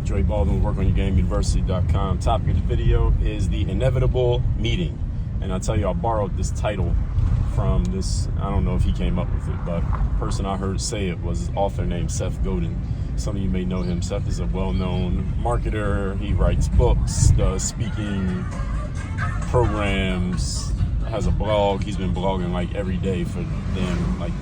Dre Baldwin, workonyourgameuniversity.com. Topic of the video is the inevitable meeting. And I'll tell you, I borrowed this title from this, I don't know if he came up with it, but the person I heard say it was an author named Seth Godin. Some of you may know him. Seth is a well-known marketer. He writes books, does speaking programs, has a blog. He's been blogging like every day for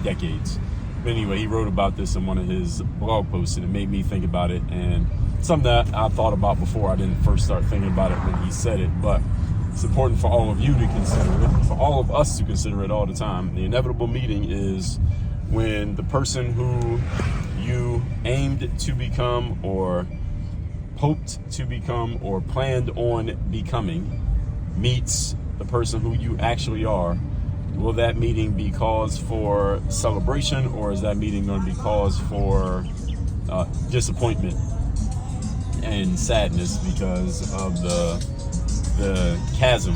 decades. But anyway, he wrote about this in one of his blog posts, and it made me think about it, and something that I thought about before. I didn't first start thinking about it when he said it, but it's important for all of you to consider it, for all of us to consider it all the time. The inevitable meeting is when the person who you aimed to become or hoped to become or planned on becoming meets the person who you actually are. Will that meeting be cause for celebration, or is that meeting going to be cause for disappointment and sadness because of the chasm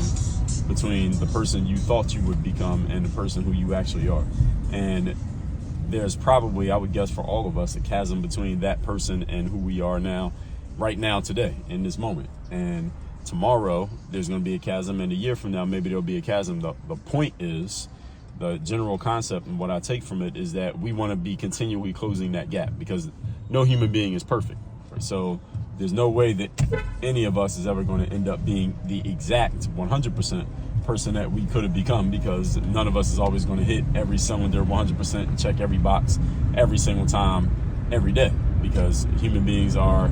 between the person you thought you would become and the person who you actually are? And there's probably, I would guess for all of us, a chasm between that person and who we are now, right now, today, in this moment. And tomorrow, there's going to be a chasm, and a year from now, maybe there'll be a chasm. The point is, the general concept and what I take from it is that we want to be continually closing that gap, because no human being is perfect. Right? So there's no way that any of us is ever going to end up being the exact 100% person that we could have become, because none of us is always going to hit every cylinder 100% and check every box every single time, every day, because human beings are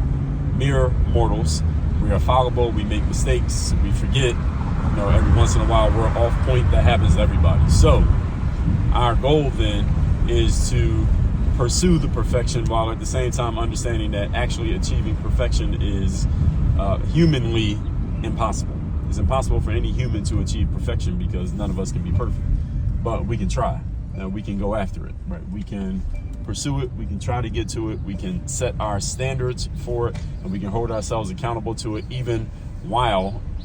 mere mortals. We are fallible. We make mistakes. We forget. Every once in a while we're off point. That happens to everybody. So our goal then is to pursue the perfection, while at the same time understanding that actually achieving perfection is humanly impossible. It's impossible for any human to achieve perfection, because none of us can be perfect. But we can try. We can go after it. Right? We can pursue it. We can try to get to it. We can set our standards for it, and we can hold ourselves accountable to it, even while /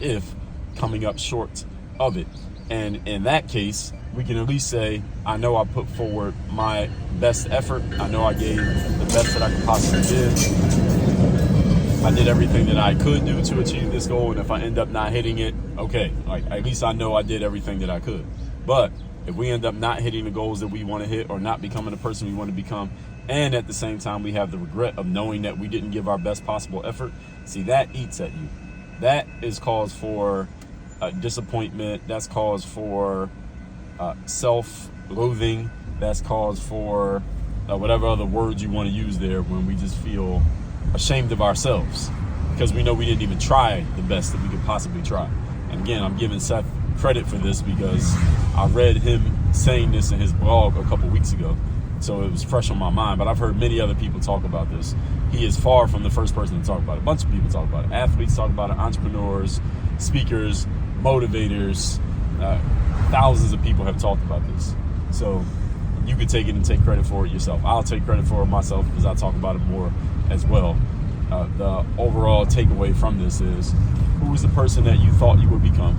if coming up short of it. And in that case, we can at least say, I know I put forward my best effort. I know I gave the best that I could possibly give. I did everything that I could do to achieve this goal, and if I end up not hitting it, okay, at least I know I did everything that I could. But if we end up not hitting the goals that we want to hit, or not becoming the person we want to become, and at the same time we have the regret of knowing that we didn't give our best possible effort, see, that eats at you. That is cause for disappointment. That's cause for self-loathing. That's cause for whatever other words you want to use there, when we just feel ashamed of ourselves because we know we didn't even try the best that we could possibly try. And again, I'm giving Seth credit for this because I read him saying this in his blog a couple weeks ago, so it was fresh on my mind. But I've heard many other people talk about this. He is far from the first person to talk about it. A bunch of people talk about it. Athletes talk about it. Entrepreneurs, speakers, motivators, thousands of people have talked about this. So you can take it and take credit for it yourself. I'll take credit for it myself because I talk about it more as well. The overall takeaway from this is, who is the person that you thought you would become?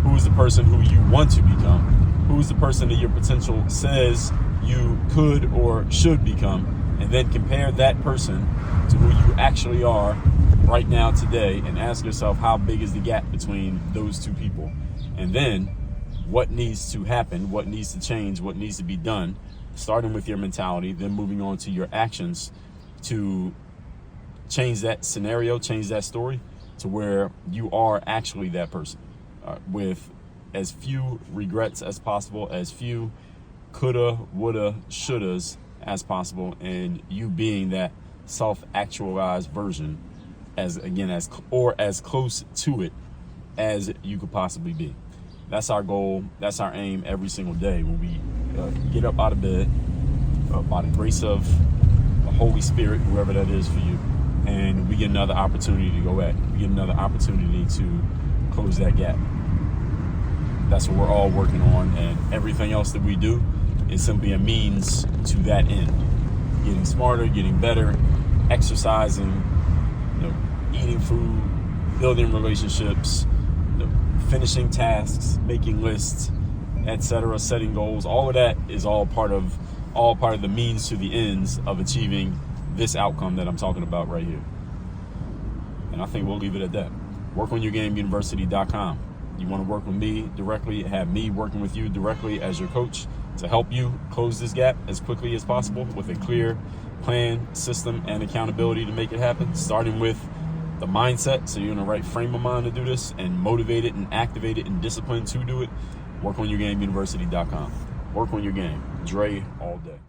Who is the person who you want to become? Who is the person that your potential says you could or should become? And then compare that person to who you actually are right now, today, and ask yourself, how big is the gap between those two people? And then what needs to happen, what needs to change, what needs to be done, starting with your mentality, then moving on to your actions to change that scenario, change that story to where you are actually that person, with as few regrets as possible, as few coulda, woulda, shouldas as possible, and you being that self-actualized version as close to it as you could possibly be. That's our goal. That's our aim every single day when we get up out of bed, by the grace of the Holy Spirit, whoever that is for you, and we get another opportunity to go at it. We get another opportunity to close that gap. That's what we're all working on, and everything else that we do is simply a means to that end. Getting smarter, getting better, exercising, eating food, building relationships, finishing tasks, making lists, etc., setting goals. All of that is all part of the means to the ends of achieving this outcome that I'm talking about right here. And I think we'll leave it at that. WorkOnYourGameUniversity.com. You want to work with me directly, have me working with you directly as your coach to help you close this gap as quickly as possible with a clear plan, system, and accountability to make it happen, starting with the mindset, so you're in the right frame of mind to do this, and motivated and activated and disciplined to do it. WorkOnYourGameUniversity.com. Work on your game. Dre all day.